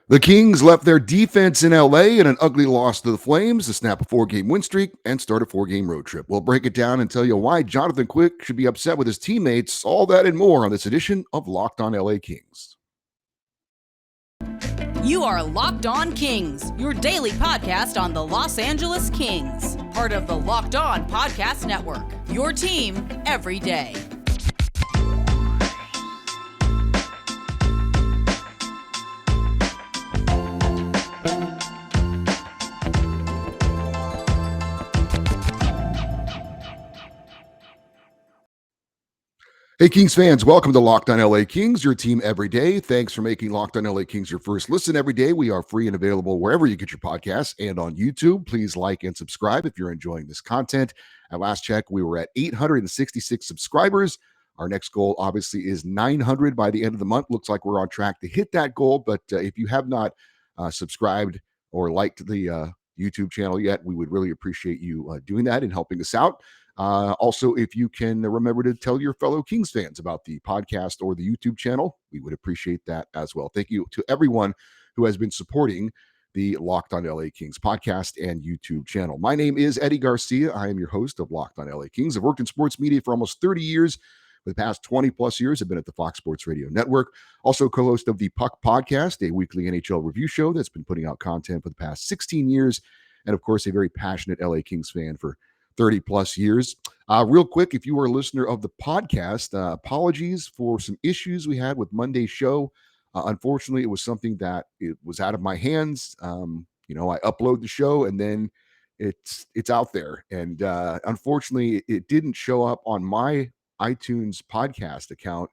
The Kings left their defense in LA in an ugly loss to the Flames to snap a 4-game win streak and start a 4-game road trip. We'll break it down and tell you why Jonathan Quick should be upset with his teammates, all that and more on this edition of Locked On LA Kings. You are Locked On Kings, your daily podcast on the Los Angeles Kings, part of the Locked On Podcast Network, your team every day. Hey, Kings fans, welcome to Locked On LA Kings, your team every day. Thanks for making Locked On LA Kings your first listen every day. We are free and available wherever you get your podcasts and on YouTube. Please like and subscribe if you're enjoying this content. At last check, we were at 866 subscribers. Our next goal, obviously, is 900 by the end of the month. Looks like we're on track to hit that goal. But if you have not subscribed or liked the YouTube channel yet, we would really appreciate you doing that and helping us out. Also, if you can remember to tell your fellow Kings fans about the podcast or the YouTube channel, we would appreciate that as well. Thank you to everyone who has been supporting the Locked On LA Kings podcast and YouTube channel. My name is Eddie Garcia. I am your host of Locked On LA Kings. I've worked in sports media for almost 30 years. For the past 20 plus years, I've been at the Fox Sports Radio Network. Also co-host of the Puck Podcast, a weekly NHL review show that's been putting out content for the past 16 years. And of course, a very passionate LA Kings fan for 30 plus years. Real quick, if you were a listener of the podcast, apologies for some issues we had with Monday's show. Unfortunately, it was something that it was out of my hands. I upload the show and then it's out there. And unfortunately, it didn't show up on my iTunes podcast account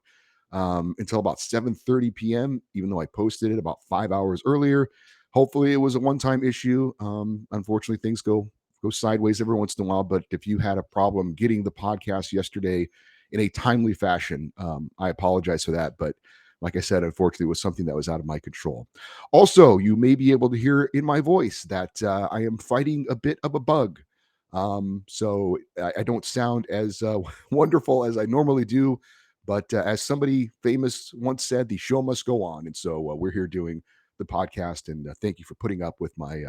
until about 7:30 p.m., even though I posted it about 5 hours earlier. Hopefully, it was a one-time issue. Unfortunately, things go sideways every once in a while. But if you had a problem getting the podcast yesterday in a timely fashion, I apologize for that. But like I said, unfortunately, it was something that was out of my control. Also, you may be able to hear in my voice that I am fighting a bit of a bug. So I don't sound as wonderful as I normally do. But as somebody famous once said, the show must go on. And so we're here doing the podcast, and thank you for putting up with my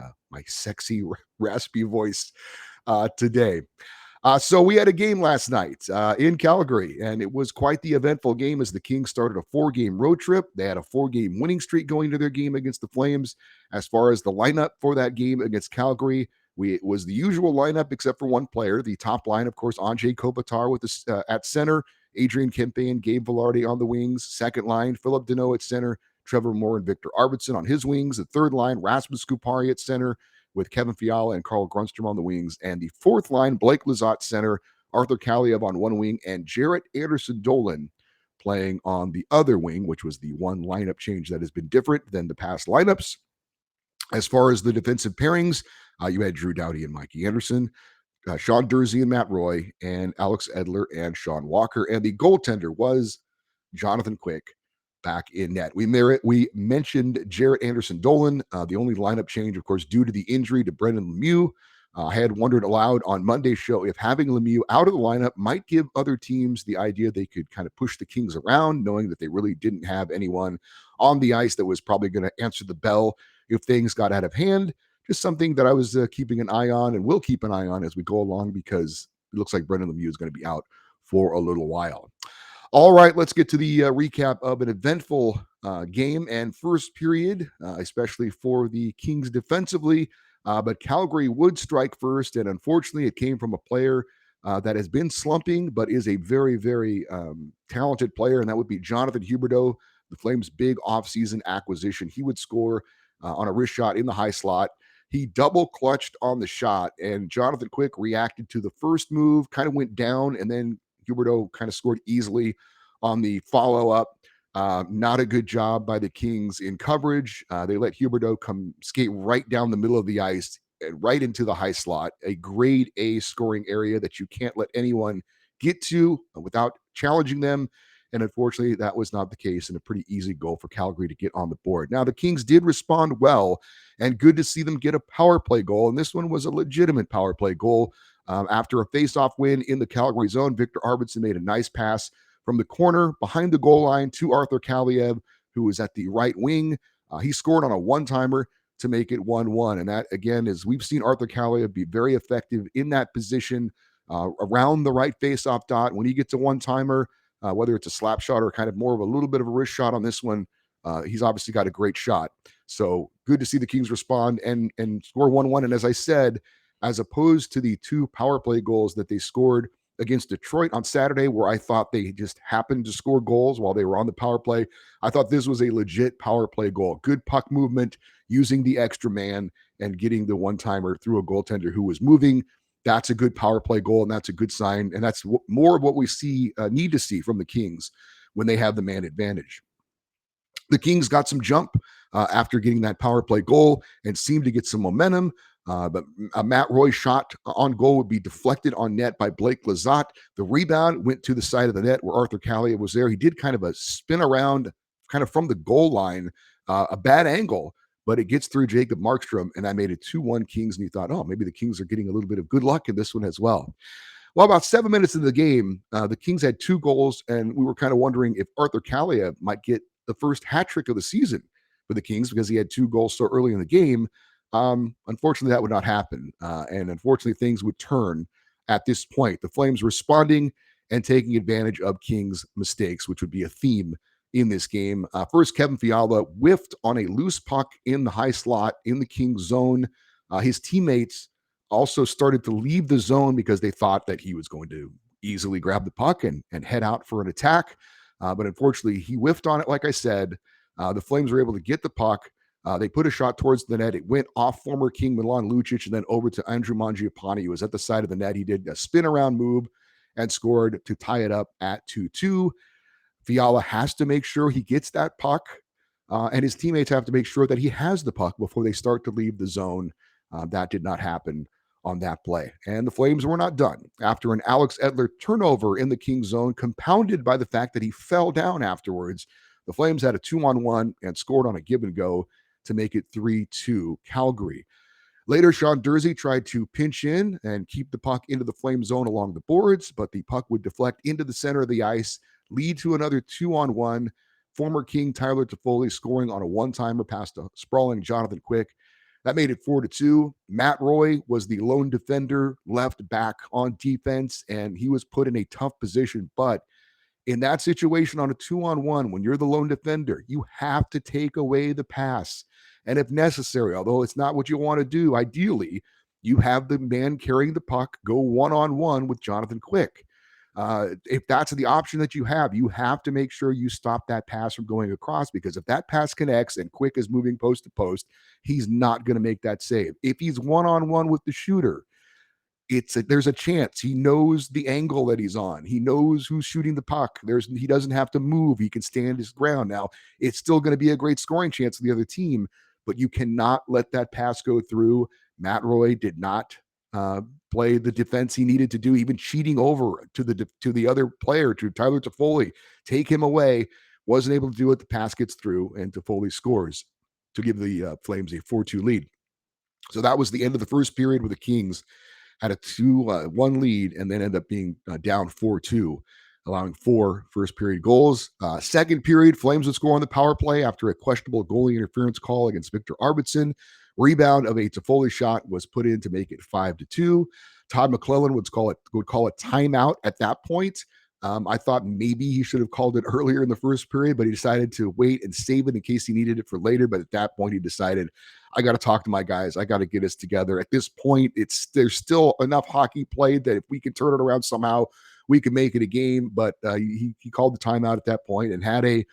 sexy raspy voice today. So we had a game last night in Calgary, and it was quite the eventful game as the Kings started a 4-game road trip. They had a 4-game winning streak going to their game against the Flames. As far as the lineup for that game against Calgary, it was the usual lineup except for one player. The top line, of course, Anze Kopitar with the at center, Adrian Kempe and Gabe Vilardi on the wings. Second line, Philip Deneau at center, Trevor Moore and Victor Arvidsson on his wings. The third line, Rasmus Kupari at center with Kevin Fiala and Carl Grunstrom on the wings. And the fourth line, Blake Lizotte center, Arthur Kaliev on one wing, and Jarrett Anderson-Dolan playing on the other wing, which was the one lineup change that has been different than the past lineups. As far as the defensive pairings, you had Drew Doughty and Mikey Anderson, Sean Dursey and Matt Roy, and Alex Edler and Sean Walker. And the goaltender was Jonathan Quick back in net. We mentioned Jarrett Anderson-Dolan, the only lineup change, of course, due to the injury to Brendan Lemieux. I had wondered aloud on Monday's show if having Lemieux out of the lineup might give other teams the idea they could kind of push the Kings around, knowing that they really didn't have anyone on the ice that was probably going to answer the bell if things got out of hand. Just something that I was keeping an eye on and will keep an eye on as we go along, because it looks like Brendan Lemieux is going to be out for a little while. All right, let's get to the recap of an eventful game and first period, especially for the Kings defensively. But Calgary would strike first, and unfortunately, it came from a player that has been slumping, but is a very, very talented player, and that would be Jonathan Huberdeau, the Flames' big offseason acquisition. He would score on a wrist shot in the high slot. He double clutched on the shot, and Jonathan Quick reacted to the first move, kind of went down, and then Huberdeau kind of scored easily on the follow-up. Not a good job by the Kings in coverage. They let Huberdeau come skate right down the middle of the ice and right into the high slot, a grade A scoring area that you can't let anyone get to without challenging them. And unfortunately, that was not the case, and a pretty easy goal for Calgary to get on the board. Now, the Kings did respond well, and good to see them get a power play goal. And this one was a legitimate power play goal. After a faceoff win in the Calgary zone, Victor Arvidsson made a nice pass from the corner behind the goal line to Arthur Kaliev, who was at the right wing. He scored on a one-timer to make it 1-1. And that, again, is we've seen Arthur Callia be very effective in that position around the right face-off dot. When he gets a one-timer, whether it's a slap shot or kind of more of a little bit of a wrist shot on this one, he's obviously got a great shot. So good to see the Kings respond and score 1-1. And as I said, as opposed to the 2 power play goals that they scored against Detroit on Saturday, where I thought they just happened to score goals while they were on the power play, I thought this was a legit power play goal. Good puck movement, using the extra man and getting the one-timer through a goaltender who was moving. That's a good power play goal, and that's a good sign. And that's more of what we need to see from the Kings when they have the man advantage. The Kings got some jump after getting that power play goal and seemed to get some momentum. But a Matt Roy shot on goal would be deflected on net by Blake Lizotte. The rebound went to the side of the net where Arthur Callia was there. He did kind of a spin around kind of from the goal line, a bad angle, but it gets through Jacob Markstrom, and I made it 2-1 Kings, and you thought, oh, maybe the Kings are getting a little bit of good luck in this one as well. Well, about 7 minutes into the game, the Kings had 2 goals, and we were kind of wondering if Arthur Callia might get the first hat trick of the season for the Kings because he had 2 goals so early in the game. Unfortunately, that would not happen. And unfortunately, things would turn at this point. The Flames responding and taking advantage of Kings' mistakes, which would be a theme in this game. First, Kevin Fiala whiffed on a loose puck in the high slot in the Kings zone. His teammates also started to leave the zone because they thought that he was going to easily grab the puck and head out for an attack. But unfortunately, he whiffed on it, like I said. The Flames were able to get the puck. They put a shot towards the net. It went off former King Milan Lucic and then over to Andrew Mangiapane. He was at the side of the net. He did a spin around move and scored to tie it up at 2-2. Fiala has to make sure he gets that puck, and his teammates have to make sure that he has the puck before they start to leave the zone. That did not happen on that play. And the Flames were not done. After an Alex Edler turnover in the Kings zone, compounded by the fact that he fell down afterwards, the Flames had a 2-on-1 and scored on a give and go to make it 3-2 Calgary. Later, Sean Durzi tried to pinch in and keep the puck into the Flame zone along the boards, but the puck would deflect into the center of the ice, lead to another 2-on-1. Former King Tyler Toffoli scoring on a one-timer past a sprawling Jonathan Quick. That made it 4-2. Matt Roy was the lone defender left back on defense, and he was put in a tough position. But in that situation on a 2-on-1, when you're the lone defender, you have to take away the pass. And if necessary, although it's not what you want to do, ideally, you have the man carrying the puck go one-on-one with Jonathan Quick. If that's the option that you have to make sure you stop that pass from going across, because if that pass connects and Quick is moving post to post, he's not going to make that save. If he's one-on-one with the shooter, there's a chance he knows the angle that he's on. He knows who's shooting the puck. He doesn't have to move. He can stand his ground. Now, it's still going to be a great scoring chance for the other team, but you cannot let that pass go through. Matt Roy did not play the defense he needed to do, even cheating over to the other player, to Tyler Toffoli, take him away. Wasn't able to do it. The pass gets through, and Toffoli scores to give the Flames a 4-2 lead. So that was the end of the first period, where the Kings had a 2-1 lead and then ended up being down 4-2, allowing 4 first period goals. Second period, Flames would score on the power play after a questionable goalie interference call against Victor Arvidsson. Rebound of a Toffoli shot was put in to make it 5-2. Todd McClellan would call a timeout at that point. I thought maybe he should have called it earlier in the first period, but he decided to wait and save it in case he needed it for later. But at that point, he decided, I got to talk to my guys. I got to get us together. At this point, there's still enough hockey played that if we can turn it around somehow, we can make it a game. But he called the timeout at that point and had a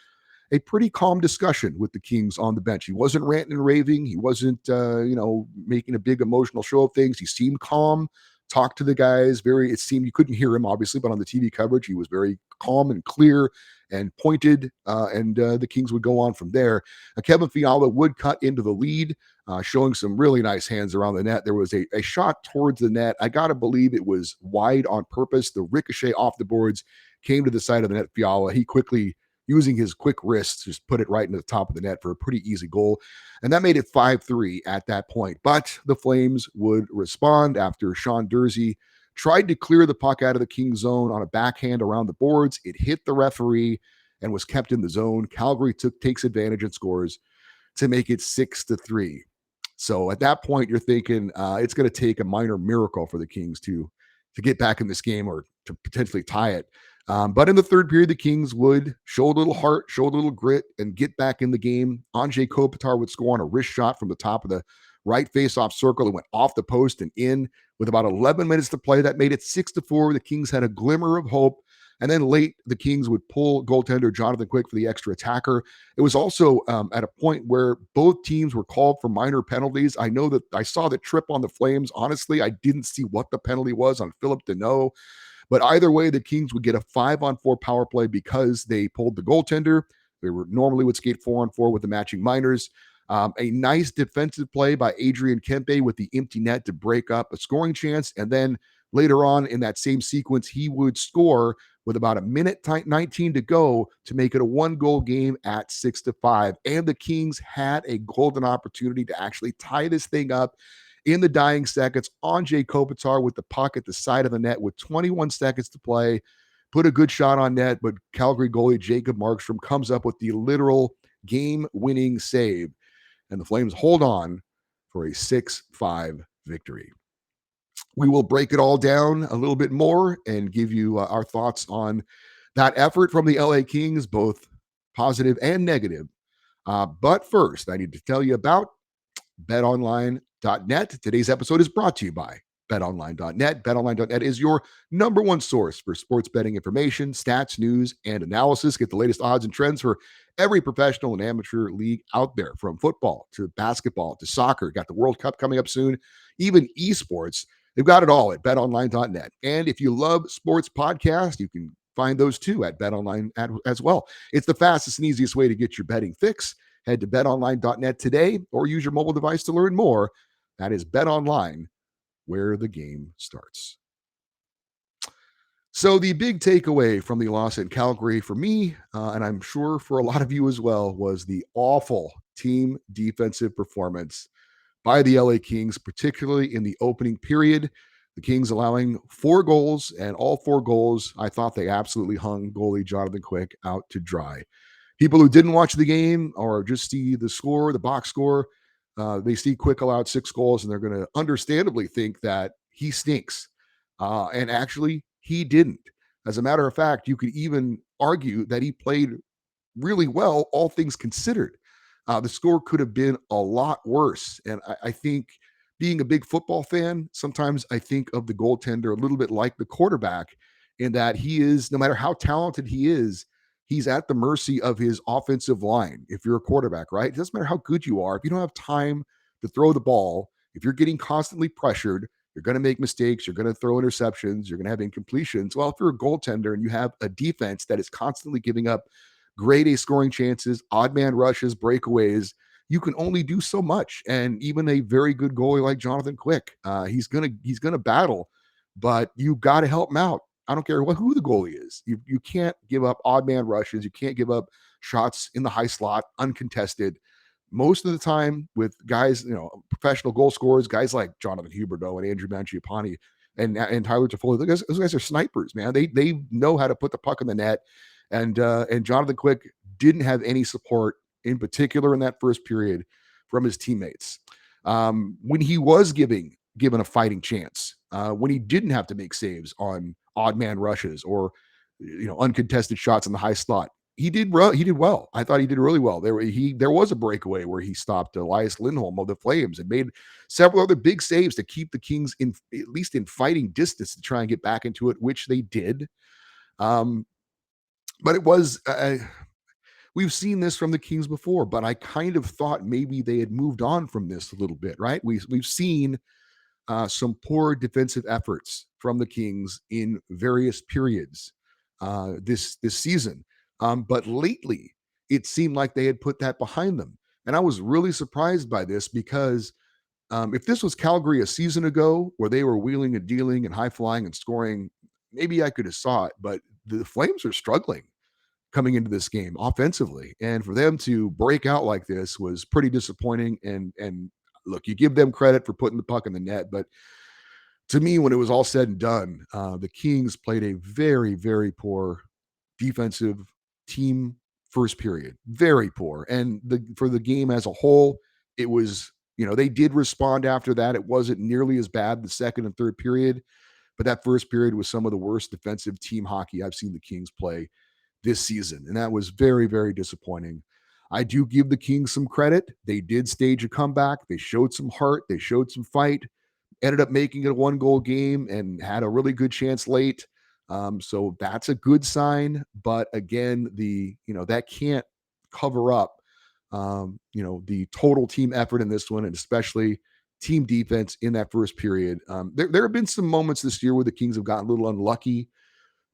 pretty calm discussion with the Kings on the bench. He wasn't ranting and raving. He wasn't, making a big emotional show of things. He seemed calm. Talked to the guys. It seemed you couldn't hear him, obviously, but on the TV coverage, he was very calm and clear and pointed, and the Kings would go on from there. Kevin Fiala would cut into the lead, showing some really nice hands around the net. There was a shot towards the net. I got to believe it was wide on purpose. The ricochet off the boards came to the side of the net. Fiala, he quickly, using his quick wrists, just put it right into the top of the net for a pretty easy goal. And that made it 5-3 at that point. But the Flames would respond after Sean Durzi tried to clear the puck out of the Kings zone on a backhand around the boards. It hit the referee and was kept in the zone. Calgary takes advantage and scores to make it 6-3. So at that point, you're thinking it's going to take a minor miracle for the Kings to get back in this game or to potentially tie it. But in the third period, the Kings would show a little heart, show a little grit, and get back in the game. Anze Kopitar would score on a wrist shot from the top of the right face-off circle. It went off the post and in with about 11 minutes to play. That made it 6-4. The Kings had a glimmer of hope. And then late, the Kings would pull goaltender Jonathan Quick for the extra attacker. It was also at a point where both teams were called for minor penalties. I know that I saw the trip on the Flames. Honestly, I didn't see what the penalty was on Philip Deneau. But either way, the Kings would get a 5-on-4 power play because they pulled the goaltender. They were normally would skate 4-on-4 with the matching minors. A nice defensive play by Adrian Kempe with the empty net to break up a scoring chance. And then later on in that same sequence, he would score with about a minute 19 to go to make it a 1-goal game at 6-5. And the Kings had a golden opportunity to actually tie this thing up in the dying seconds. Anze Kopitar with the puck at the side of the net with 21 seconds to play. Put a good shot on net, but Calgary goalie Jacob Markstrom comes up with the literal game-winning save. And the Flames hold on for a 6-5 victory. We will break it all down a little bit more and give you our thoughts on that effort from the LA Kings, both positive and negative. But first, I need to tell you about BetOnline.net. Today's episode is brought to you by BetOnline.net. BetOnline.net is your number one source for sports betting information, stats, news, and analysis. Get the latest odds and trends for every professional and amateur league out there, from football to basketball to soccer. Got the World Cup coming up soon, even esports. They've got it all at BetOnline.net. And if you love sports podcasts, you can find those too at BetOnline as well. It's the fastest and easiest way to get your betting fix. Head to betonline.net today or use your mobile device to learn more. That is BetOnline, where the game starts. So the big takeaway from the loss in Calgary for me, and I'm sure for a lot of you as well, was the awful team defensive performance by the LA Kings, particularly in the opening period. The Kings allowing 4 goals, and all 4 goals, I thought they absolutely hung goalie Jonathan Quick out to dry. People who didn't watch the game or just see the score, the box score, they see Quick allowed 6 goals, and they're going to understandably think that he stinks. And actually, he didn't. As a matter of fact, you could even argue that he played really well, all things considered. The score could have been a lot worse. And I think, being a big football fan, sometimes I think of the goaltender a little bit like the quarterback, in that he is, no matter how talented he is, he's at the mercy of his offensive line. If you're a quarterback, right? It doesn't matter how good you are. If you don't have time to throw the ball, if you're getting constantly pressured, you're going to make mistakes. You're going to throw interceptions. You're going to have incompletions. Well, if you're a goaltender and you have a defense that is constantly giving up grade A scoring chances, odd man rushes, breakaways, you can only do so much. And even a very good goalie like Jonathan Quick, he's gonna battle, but you got to help him out. I don't care who the goalie is. You can't give up odd man rushes. You can't give up shots in the high slot uncontested. Most of the time, with guys, professional goal scorers, guys like Jonathan Huberdeau and Andrew Mangiapane and Tyler Toffoli, those guys are snipers, man. They know how to put the puck in the net. And Jonathan Quick didn't have any support, in particular in that first period, from his teammates. When he was given a fighting chance, when he didn't have to make saves on odd man rushes or uncontested shots in the high slot, he did well. I thought he did really well. There was a breakaway where he stopped Elias Lindholm of the Flames and made several other big saves to keep the Kings at least in fighting distance to try and get back into it, which they did. But it was, we've seen this from the Kings before, but I kind of thought maybe they had moved on from this a little bit, right? We've seen some poor defensive efforts from the Kings in various periods this season. But lately, it seemed like they had put that behind them. And I was really surprised by this because if this was Calgary a season ago, where they were wheeling and dealing and high flying and scoring, maybe I could have saw it. But the Flames are struggling coming into this game offensively, and for them to break out like this was pretty disappointing. And look, you give them credit for putting the puck in the net, but to me, when it was all said and done, the Kings played a very, very poor defensive team first period. Very poor. And for the game as a whole, it was, they did respond after that. It wasn't nearly as bad the second and third period, but that first period was some of the worst defensive team hockey I've seen the Kings play this season. And that was very, very disappointing. I do give the Kings some credit. They did stage a comeback. They showed some heart. They showed some fight, ended up making it a 1-goal game and had a really good chance late. So that's a good sign. But again, that can't cover up, the total team effort in this one, and especially team defense in that first period. There have been some moments this year where the Kings have gotten a little unlucky,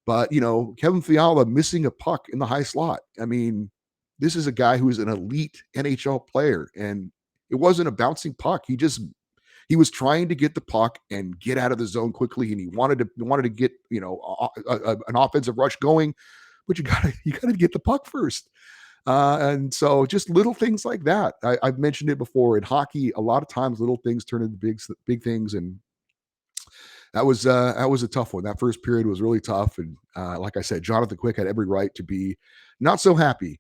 but Kevin Fiala missing a puck in the high slot. I mean, this is a guy who is an elite NHL player, and it wasn't a bouncing puck. He was trying to get the puck and get out of the zone quickly, and he wanted to get an offensive rush going, but you gotta get the puck first. And so just little things like that. I've mentioned it before in hockey. A lot of times, little things turn into big things, and that was a tough one. That first period was really tough, and like I said, Jonathan Quick had every right to be not so happy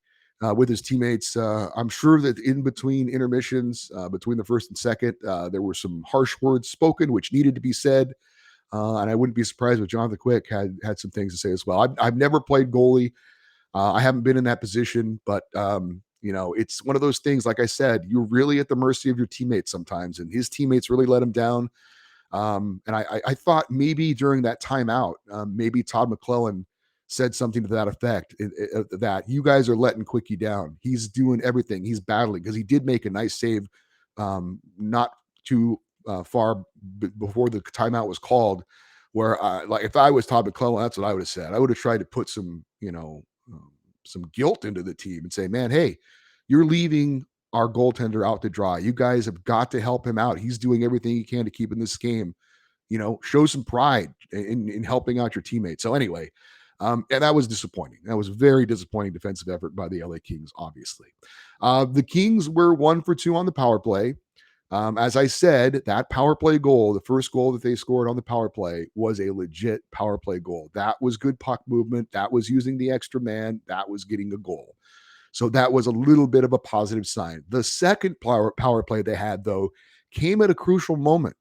with his teammates. I'm sure that in between intermissions, between the first and second, there were some harsh words spoken, which needed to be said. And I wouldn't be surprised if Jonathan Quick had some things to say as well. I've never played goalie. I haven't been in that position, but it's one of those things. Like I said, you're really at the mercy of your teammates sometimes, and his teammates really let him down. And I thought maybe during that timeout, maybe Todd McClellan said something to that effect, that you guys are letting Quickie down. He's doing everything. He's battling, because he did make a nice save not too far before the timeout was called, where like if I was Todd McClellan, that's what I would have said. I would have tried to put some guilt into the team and say, man, hey, you're leaving our goaltender out to dry. You guys have got to help him out. He's doing everything he can to keep in this game. Show some pride in helping out your teammates. So anyway, and that was disappointing. That was a very disappointing defensive effort by the LA Kings, obviously. The Kings were 1 for 2 on the power play. As I said, that power play goal, the first goal that they scored on the power play, was a legit power play goal. That was good puck movement. That was using the extra man. That was getting a goal. So that was a little bit of a positive sign. The second power play they had, though, came at a crucial moment.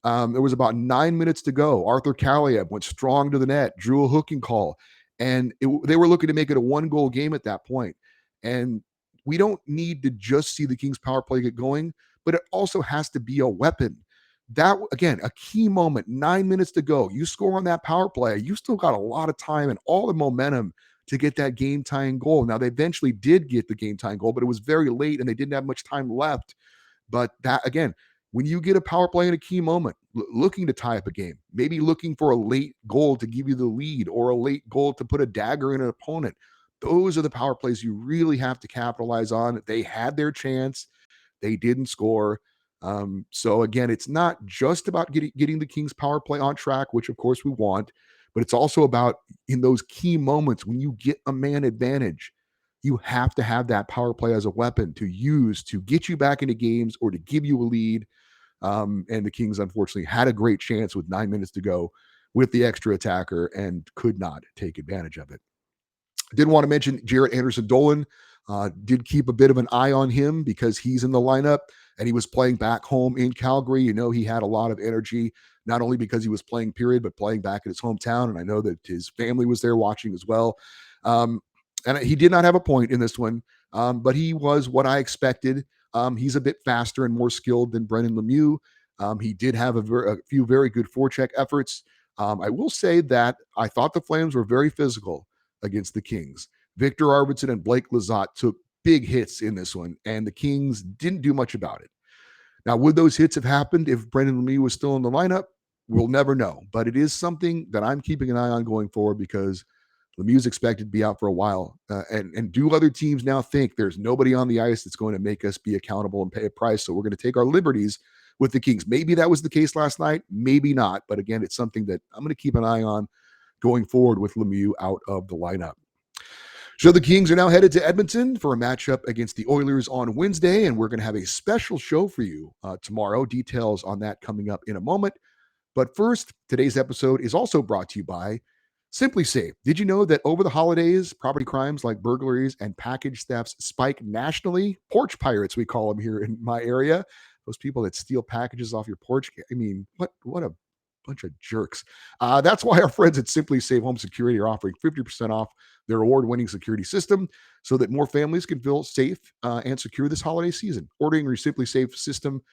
There was about 9 minutes to go. Arthur Kaliev went strong to the net, drew a hooking call, and they were looking to make it a 1-goal game at that point. And we don't need to just see the Kings power play get going, but it also has to be a weapon. That, again, a key moment, 9 minutes to go. You score on that power play, you still got a lot of time and all the momentum to get that game-tying goal. Now, they eventually did get the game-tying goal, but it was very late and they didn't have much time left. But that, again, when you get a power play in a key moment, looking to tie up a game, maybe looking for a late goal to give you the lead or a late goal to put a dagger in an opponent, those are the power plays you really have to capitalize on. They had their chance. They didn't score. So again, it's not just about getting the Kings power play on track, which of course we want, but it's also about in those key moments when you get a man advantage, you have to have that power play as a weapon to use to get you back into games or to give you a lead. And the Kings, unfortunately, had a great chance with 9 minutes to go with the extra attacker and could not take advantage of it. Did want to mention Jarrett Anderson-Dolan. Did keep a bit of an eye on him because he's in the lineup and he was playing back home in Calgary. He had a lot of energy, not only because he was playing period, but playing back in his hometown. And I know that his family was there watching as well. And he did not have a point in this one, but he was what I expected. He's a bit faster and more skilled than Brendan Lemieux. He did have a few very good forecheck efforts. I will say that I thought the Flames were very physical against the Kings. Victor Arvidsson and Blake Lizotte took big hits in this one, and the Kings didn't do much about it. Now, would those hits have happened if Brendan Lemieux was still in the lineup? We'll never know, but it is something that I'm keeping an eye on going forward because Lemieux's expected to be out for a while. And do other teams now think there's nobody on the ice that's going to make us be accountable and pay a price? So we're going to take our liberties with the Kings. Maybe that was the case last night, maybe not. But again, it's something that I'm going to keep an eye on going forward with Lemieux out of the lineup. So the Kings are now headed to Edmonton for a matchup against the Oilers on Wednesday, and we're going to have a special show for you tomorrow. Details on that coming up in a moment. But first, today's episode is also brought to you by SimpliSafe. Did you know that over the holidays, property crimes like burglaries and package thefts spike nationally? Porch pirates, we call them here in my area. Those people that steal packages off your porch. I mean, what a bunch of jerks. That's why our friends at Simply Safe Home Security are offering 50% off their award-winning security system so that more families can feel safe and secure this holiday season. Ordering your Simply Safe system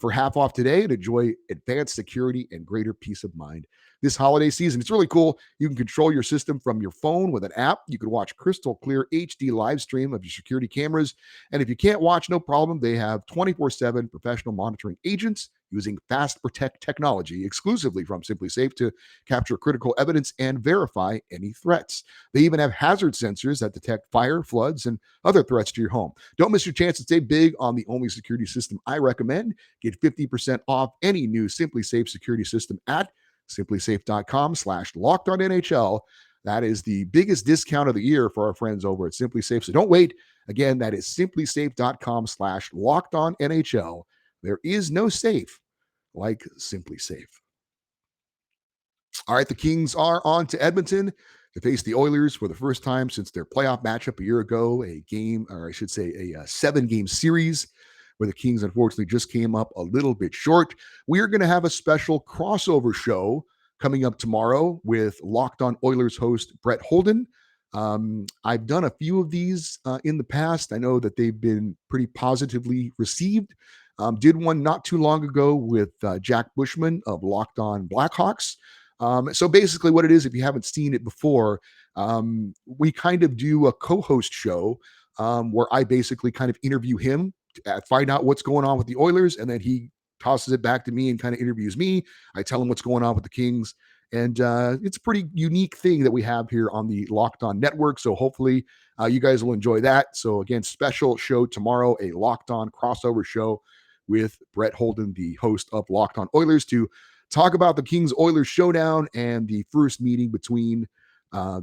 for half off today and enjoy advanced security and greater peace of mind this holiday season. It's really cool. You can control your system from your phone with an app. You can watch crystal clear HD live stream of your security cameras. And if you can't watch, no problem. They have 24/7 professional monitoring agents using Fast Protect technology exclusively from SimpliSafe to capture critical evidence and verify any threats. They even have hazard sensors that detect fire, floods, and other threats to your home. Don't miss your chance to stay big on the only security system I recommend. Get 50% off any new SimpliSafe security system at simplisafe.com/lockedonnhl. That is the biggest discount of the year for our friends over at SimpliSafe. So don't wait. Again, that is simplisafe.com/lockedonnhl. There is no safe like SimpliSafe. All right, the Kings are on to Edmonton to face the Oilers for the first time since their playoff matchup a year ago, a game, or I should say a 7-game series where the Kings unfortunately just came up a little bit short. We're going to have a special crossover show coming up tomorrow with Locked On Oilers host Brett Holden. I've done a few of these in the past. I know that they've been pretty positively received. Did one not too long ago with Jack Bushman of Locked On Blackhawks. So basically, what it is, if you haven't seen it before, we kind of do a co-host show where I basically kind of interview him, find out what's going on with the Oilers, and then he tosses it back to me and kind of interviews me. I tell him what's going on with the Kings. And it's a pretty unique thing that we have here on the Locked On Network. So hopefully you guys will enjoy that. So again, special show tomorrow, a Locked On crossover show with Brett Holden, the host of Locked On Oilers, to talk about the Kings-Oilers showdown and the first meeting between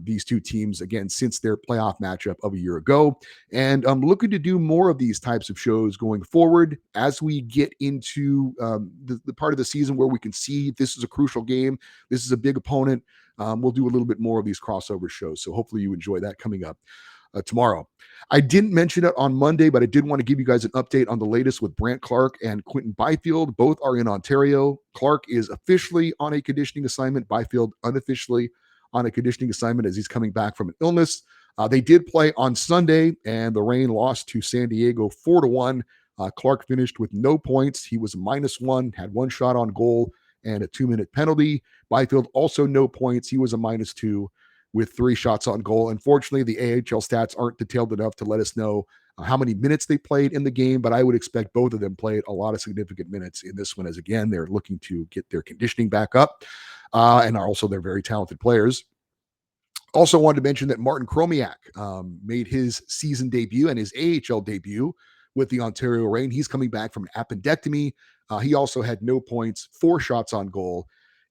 these two teams, again, since their playoff matchup of a year ago. And I'm looking to do more of these types of shows going forward as we get into the part of the season where we can see this is a crucial game. This is a big opponent. We'll do a little bit more of these crossover shows. So hopefully you enjoy that coming up tomorrow. I didn't mention it on Monday, but I did want to give you guys an update on the latest with Brant Clark and Quinton Byfield. Both are in Ontario. Clark is officially on a conditioning assignment. Byfield unofficially on a conditioning assignment as he's coming back from an illness. They did play on Sunday, and the Reign lost to San Diego 4-1. Clark finished with no points. He was -1, had one shot on goal and a 2-minute penalty. Byfield also no points. He was a -2 with 3 shots on goal. Unfortunately, the AHL stats aren't detailed enough to let us know how many minutes they played in the game, but I would expect both of them played a lot of significant minutes in this one, as again, they're looking to get their conditioning back up, and also they're very talented players. Also wanted to mention that Martin Chromiak made his season debut and his AHL debut with the Ontario Reign. He's coming back from an appendectomy. He also had no points, 4 shots on goal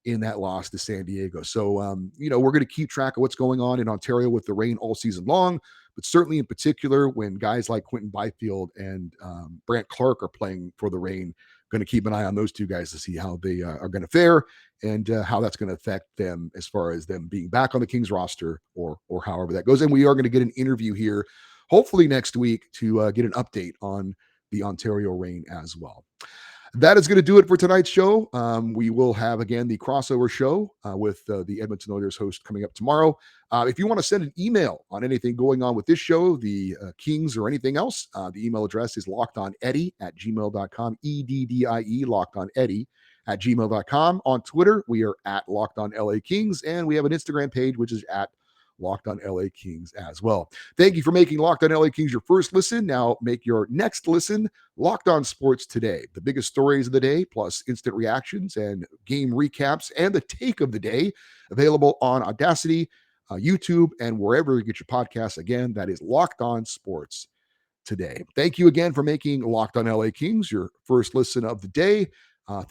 in that loss to San Diego. So, we're going to keep track of what's going on in Ontario with the Reign all season long, but certainly in particular when guys like Quinton Byfield and Brant Clark are playing for the Reign, going to keep an eye on those two guys to see how they are going to fare and how that's going to affect them as far as them being back on the Kings roster or however that goes. And we are going to get an interview here, hopefully next week, to get an update on the Ontario Reign as well. That is going to do it for tonight's show. We will have, again, the crossover show with the Edmonton Oilers host coming up tomorrow. If you want to send an email on anything going on with this show, the Kings, or anything else, the email address is lockedoneddie@gmail.com, EDDIE, lockedoneddie@gmail.com. On Twitter, we are at LockedOnLAKings, and we have an Instagram page, which is at Locked On LA Kings as well. Thank you for making Locked On LA Kings your first listen. Now make your next listen Locked On Sports Today. The biggest stories of the day, plus instant reactions and game recaps, and the take of the day, available on Audacity, YouTube, and wherever you get your podcasts. Again, that is Locked On Sports Today. Thank you again for making Locked On LA Kings your first listen of the day.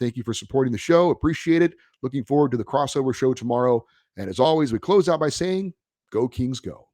Thank you for supporting the show. Appreciate it. Looking forward to the crossover show tomorrow. And as always, we close out by saying, Go Kings, go.